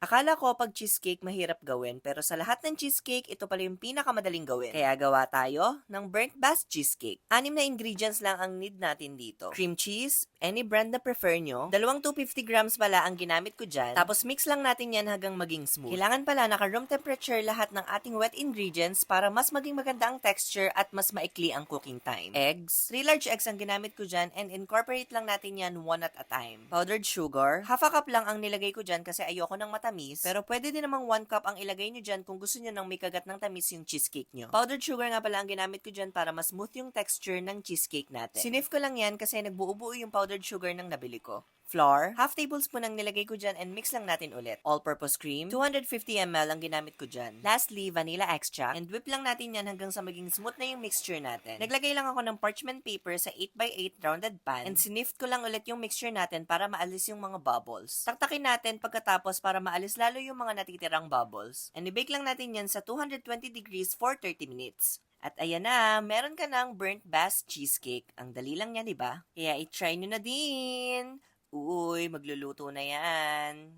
Akala ko pag cheesecake mahirap gawin, pero sa lahat ng cheesecake, ito pala yung pinakamadaling gawin. Kaya gawa tayo ng burnt bast cheesecake. 6 na ingredients lang ang need natin dito. Cream cheese, any brand na prefer nyo. 250 grams pala ang ginamit ko dyan. Tapos mix lang natin yan hanggang maging smooth. Kailangan pala naka room temperature lahat ng ating wet ingredients para mas maging maganda ang texture at mas maikli ang cooking time. Eggs. 3 large eggs ang ginamit ko dyan and incorporate lang natin yan one at a time. Powdered sugar. Half a cup lang ang nilagay ko dyan kasi ayoko ng matamis. Pero pwede din namang 1 cup ang ilagay nyo dyan kung gusto nyo ng may kagat ng tamis yung cheesecake nyo. Powdered sugar nga pala ang ginamit ko dyan para mas smooth yung texture ng cheesecake natin. Sinif ko lang yan kasi nagbuo-buo yung powdered sugar ng nabili ko. Flour, half tablespoon ang nilagay ko dyan and mix lang natin ulit. All-purpose cream, 250 ml ang ginamit ko dyan. Lastly, vanilla extract, and whip lang natin yan hanggang sa maging smooth na yung mixture natin. Naglagay lang ako ng parchment paper sa 8x8 rounded pan and sinift ko lang ulit yung mixture natin para maalis yung mga bubbles. Taktakin natin pagkatapos para maalis lalo yung mga natitirang bubbles. And i-bake lang natin yan sa 220 degrees for 30 minutes. At ayan na, meron ka ng burnt bast cheesecake. Ang dali lang yan, di ba? Kaya i-try nyo na din! Uy, magluluto na yan.